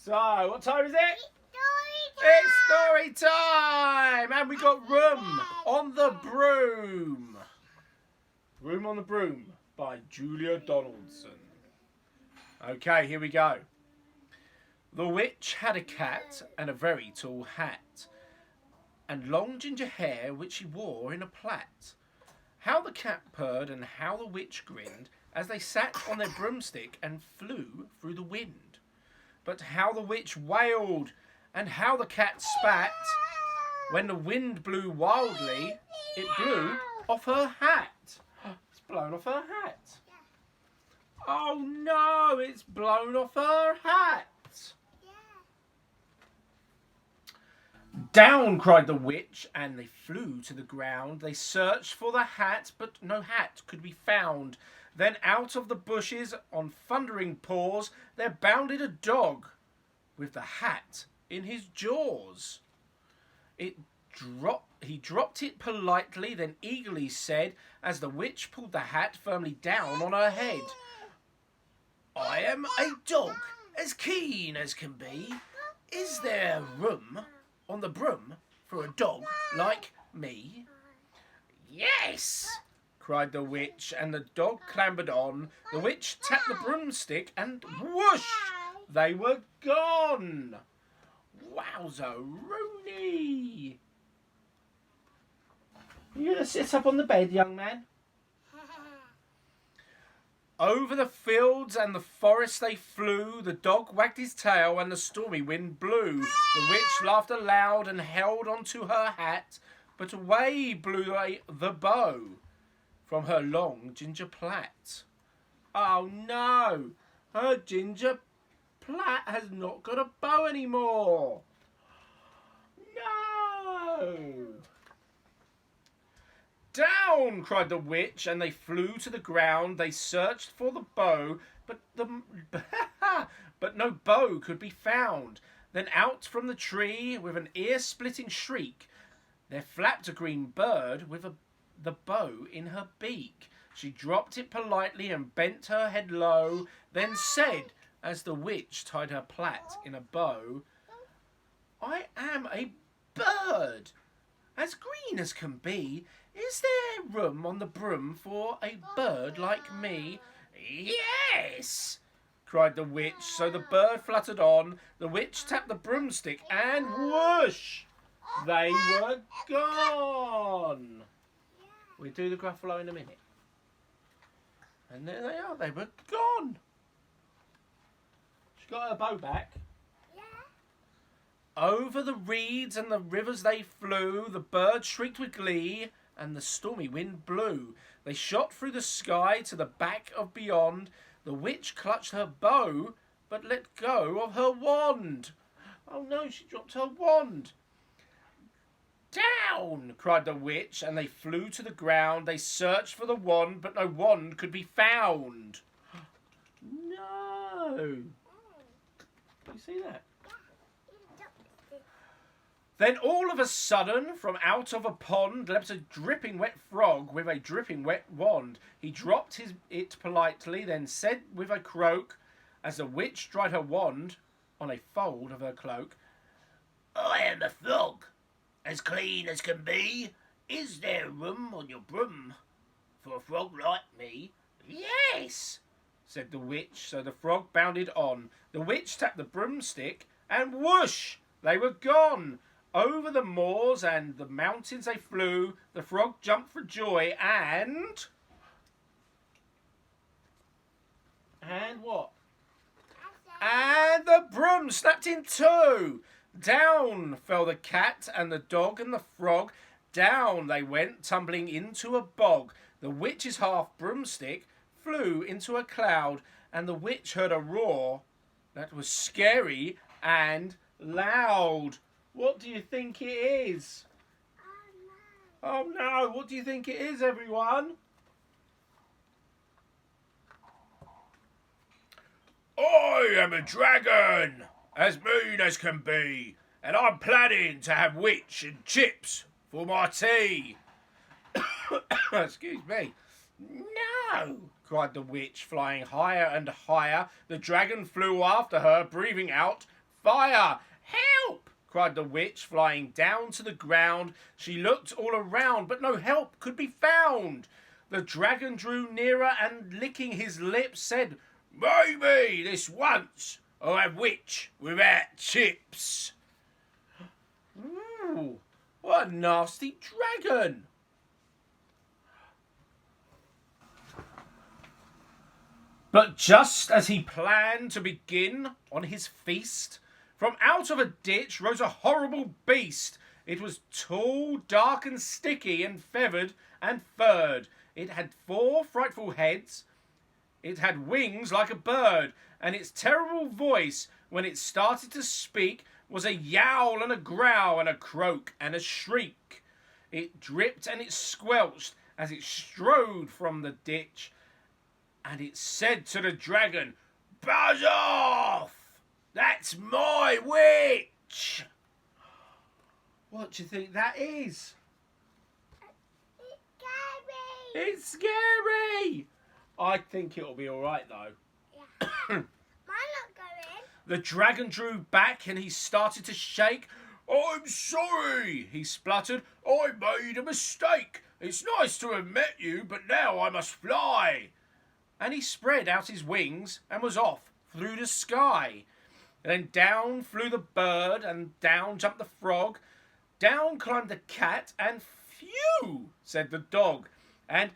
So, what time is it? Story It's story time! And we got Broom on the Broom. Broom on the Broom by Julia Donaldson. Okay, here we go. The witch had a cat and a very tall hat, and long ginger hair which she wore in a plait. How the cat purred and how the witch grinned as they sat on their broomstick and flew through the wind. But how the witch wailed and how the cat spat. When the wind blew wildly, it blew off her hat. It's blown off her hat. Oh no, it's blown off her hat. Down, cried the witch, and they flew to the ground. They searched for the hat, but no hat could be found. Then out of the bushes, on thundering paws, there bounded a dog with the hat in his jaws. He dropped it politely, then eagerly said, as the witch pulled the hat firmly down on her head, I am a dog, as keen as can be. Is there room on the broom for a dog like me? Yes, cried the witch, and the dog clambered on. The witch tapped the broomstick, and whoosh, they were gone. Wowza-rooney. Are you going to sit up on the bed, young man? Over the fields and the forest they flew, the dog wagged his tail and the stormy wind blew. The witch laughed aloud and held on to her hat, but away blew the bow from her long ginger plait. Oh no, her ginger plait has not got a bow anymore. No! Down, cried the witch, and they flew to the ground. They searched for the bow, but no bow could be found. Then out from the tree, with an ear-splitting shriek, there flapped a green bird with the bow in her beak. She dropped it politely and bent her head low, then said, as the witch tied her plait in a bow, I am a bird, as green as can be. Is there room on the broom for a bird like me? Yes, cried the witch. So the bird fluttered on. The witch tapped the broomstick, and whoosh, they were gone. We'll do the Gruffalo in a minute. And there they are. They were gone. She got her bow back. Over the reeds and the rivers they flew. The birds shrieked with glee, and the stormy wind blew. They shot through the sky to the back of beyond. The witch clutched her bow, but let go of her wand. Oh no, she dropped her wand. Down, cried the witch, and they flew to the ground. They searched for the wand, but no wand could be found. No. You see that? Then all of a sudden, from out of a pond, leapt a dripping wet frog with a dripping wet wand. He dropped it politely, then said with a croak, as the witch dried her wand on a fold of her cloak, I am a frog, as clean as can be. Is there room on your broom for a frog like me? Yes, said the witch, so the frog bounded on. The witch tapped the broomstick, and whoosh, they were gone. Over the moors and the mountains they flew. The frog jumped for joy and what? And the broom snapped in two. Down fell the cat and the dog and the frog. Down they went, tumbling into a bog. The witch's half broomstick flew into a cloud, and the witch heard a roar that was scary and loud. What do you think it is? Oh no, what do you think it is, everyone? I am a dragon, as mean as can be, and I'm planning to have witch and chips for my tea. Excuse me. No, cried the witch, flying higher and higher. The dragon flew after her, breathing out fire. Help! Cried the witch, flying down to the ground. She looked all around, but no help could be found. The dragon drew nearer and, licking his lips, said, "Maybe this once I'll have witch without chips." Ooh, what a nasty dragon. But just as he planned to begin on his feast, from out of a ditch rose a horrible beast. It was tall, dark and sticky, and feathered and furred. It had 4 frightful heads. It had wings like a bird, and its terrible voice, when it started to speak, was a yowl and a growl and a croak and a shriek. It dripped and it squelched as it strode from the ditch, and it said to the dragon, "Buzz off! That's my witch!" What do you think that is? It's scary. It's scary! I think it'll be alright though. Yeah. Mine not going. The dragon drew back and he started to shake. "I'm sorry," he spluttered. "I made a mistake. It's nice to have met you, but now I must fly." And he spread out his wings and was off through the sky. And then down flew the bird, and down jumped the frog. Down climbed the cat, and phew, said the dog. And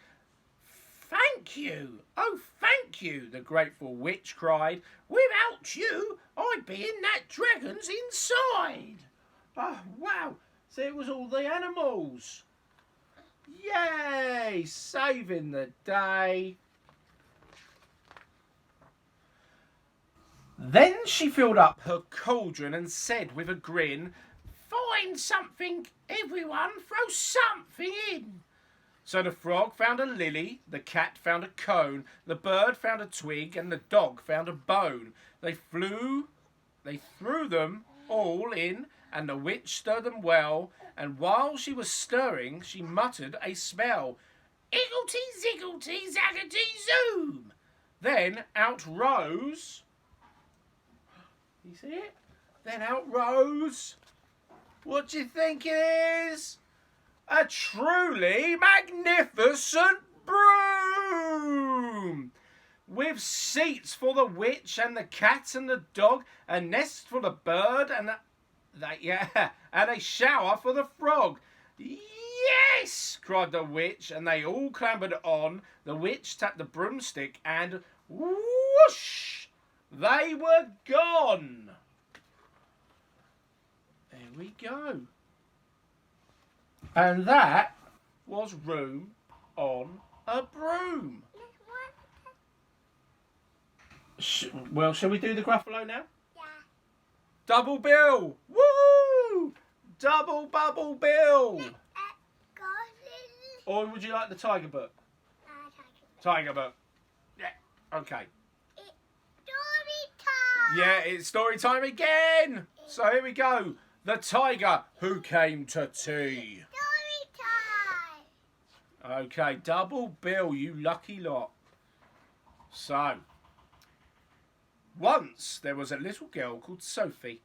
"Thank you, oh thank you," the grateful witch cried. "Without you, I'd be in that dragon's inside." Oh, wow. So it was all the animals. Yay, saving the day. Then she filled up her cauldron and said with a grin, "Find something, everyone, throw something in." So the frog found a lily, the cat found a cone, the bird found a twig, and the dog found a bone. They threw them all in, and the witch stirred them well, and while she was stirring, she muttered a spell. "Igglety, zigglety, zaggety, zoom!" Then out rose... You see it? Then out rose... What do you think it is? A truly magnificent broom! With seats for the witch and the cat and the dog, a nest for the bird and and a shower for the frog. "Yes!" cried the witch, and they all clambered on. The witch tapped the broomstick and whoosh! They were gone. There we go. And that was Room on a Broom. Well, shall we do the Gruffalo now? Yeah. Double bill! Woo! Double bubble bill! Or would you like the tiger book? Tiger book. Yeah, okay. Story time. Yeah, it's story time again! So here we go. The tiger who came to tea. Story time. Okay, double bill, you lucky lot. So, once there was a little girl called Sophie,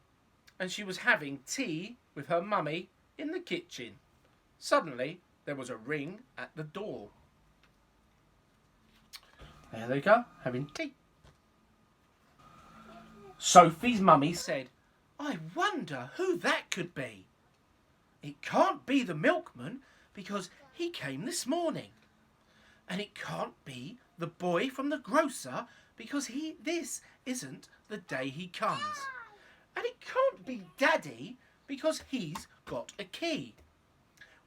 and she was having tea with her mummy in the kitchen. Suddenly, there was a ring at the door. There they go, having tea. Sophie's mummy said, "I wonder who that could be. It can't be the milkman because he came this morning. And it can't be the boy from the grocer because this isn't the day he comes. And it can't be Daddy because he's got a key.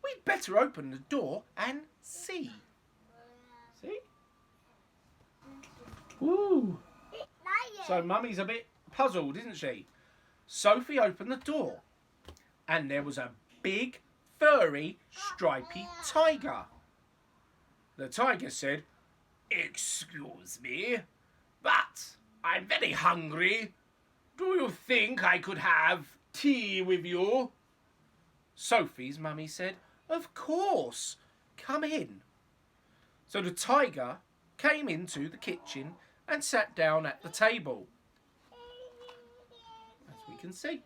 We'd better open the door and see." See? Ooh. So Mummy's a bit puzzled, isn't she? Sophie opened the door and there was a big, furry, stripy tiger. The tiger said, "Excuse me, but I'm very hungry. Do you think I could have tea with you?" Sophie's mummy said, "Of course, come in." So the tiger came into the kitchen and sat down at the table. As we can see.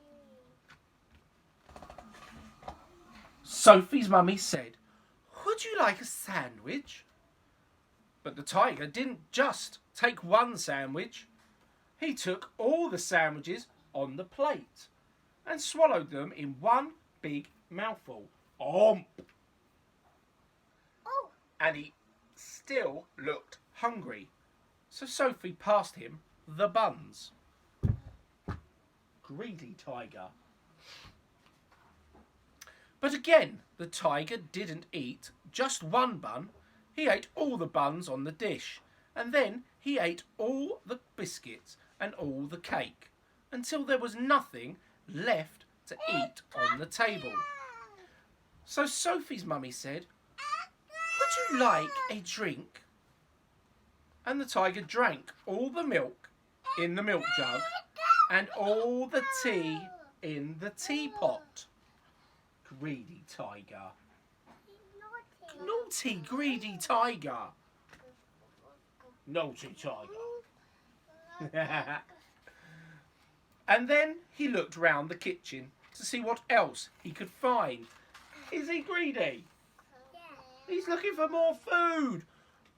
Sophie's mummy said, "Would you like a sandwich?" But the tiger didn't just take one sandwich. He took all the sandwiches on the plate and swallowed them in one big mouthful. Omp! Oh. And he still looked hungry. So Sophie passed him the buns. Greedy tiger. But again, the tiger didn't eat just one bun. He ate all the buns on the dish, and then he ate all the biscuits and all the cake until there was nothing left to eat on the table. So Sophie's mummy said, "Would you like a drink?" And the tiger drank all the milk in the milk jug and all the tea in the teapot. Greedy tiger. Naughty, greedy tiger. Naughty tiger. And then he looked round the kitchen to see what else he could find. Is he greedy? Yeah. He's looking for more food.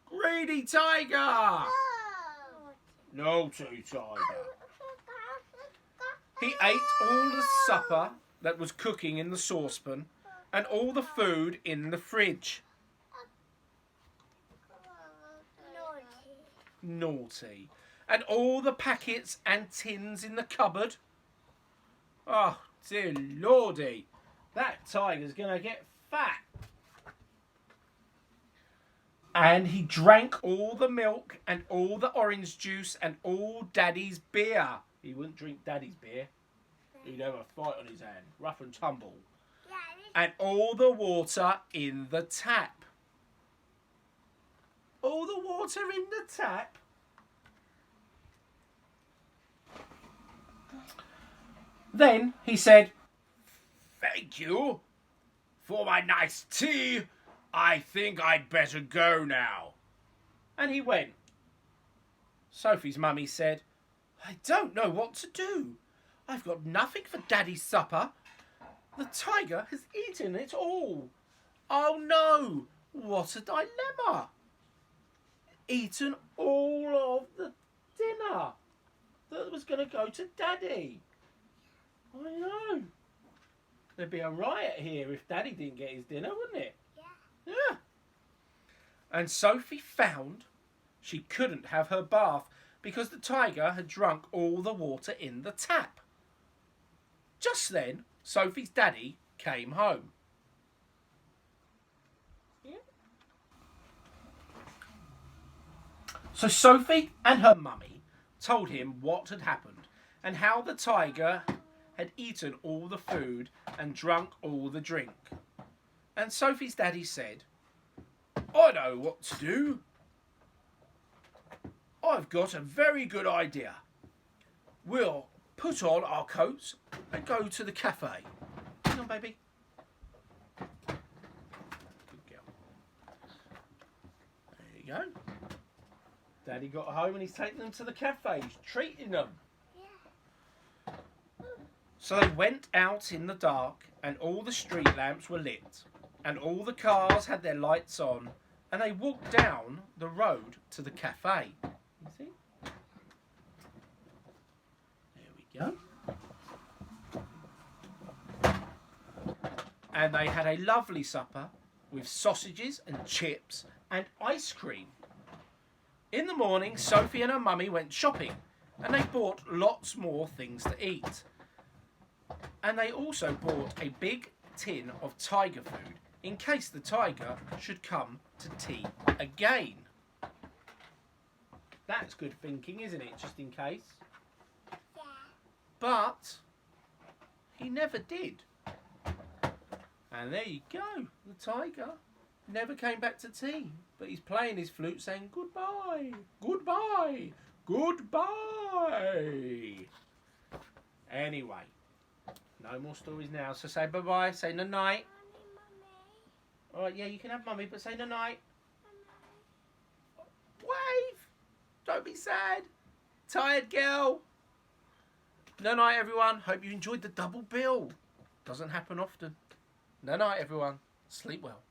Greedy tiger. Naughty tiger. He ate all the supper that was cooking in the saucepan and all the food in the fridge. Naughty. And all the packets and tins in the cupboard. Oh, dear lordy. That tiger's going to get fat. And he drank all the milk and all the orange juice and all Daddy's beer. He wouldn't drink Daddy's beer. He'd have a fight on his hand. Rough and tumble. And all the water in the tap. All the water in the tap? Then he said, "Thank you for my nice tea. I think I'd better go now." And he went. Sophie's mummy said, "I don't know what to do. I've got nothing for Daddy's supper. The tiger has eaten it all. Oh no, what a dilemma. Eaten all of the dinner that was going to go to Daddy. I know. There'd be a riot here if Daddy didn't get his dinner, wouldn't it?" Yeah. And Sophie found she couldn't have her bath because the tiger had drunk all the water in the tap. Just then, Sophie's daddy came home. Yeah. So Sophie and her mummy told him what had happened and how the tiger had eaten all the food and drunk all the drink. And Sophie's daddy said, "I know what to do. I've got a very good idea. We'll put on our coats and go to the cafe. Hang on, baby. Good girl. There you go. Daddy got home and he's taking them to the cafe. He's treating them. Yeah. So they went out in the dark and all the street lamps were lit and all the cars had their lights on and they walked down the road to the cafe. You see? There we go. And they had a lovely supper with sausages and chips and ice cream. In the morning, Sophie and her mummy went shopping and they bought lots more things to eat. And they also bought a big tin of tiger food in case the tiger should come to tea again. That's good thinking, isn't it? Just in case. Yeah. But he never did. And there you go. The tiger never came back to tea. But he's playing his flute saying goodbye, goodbye, goodbye. Anyway, no more stories now. So say bye-bye, say night-night. All right, yeah, you can have mummy, but say night-night. Wave. Don't be sad. Tired girl. No night, everyone. Hope you enjoyed the double bill. Doesn't happen often. No night, everyone. Sleep well.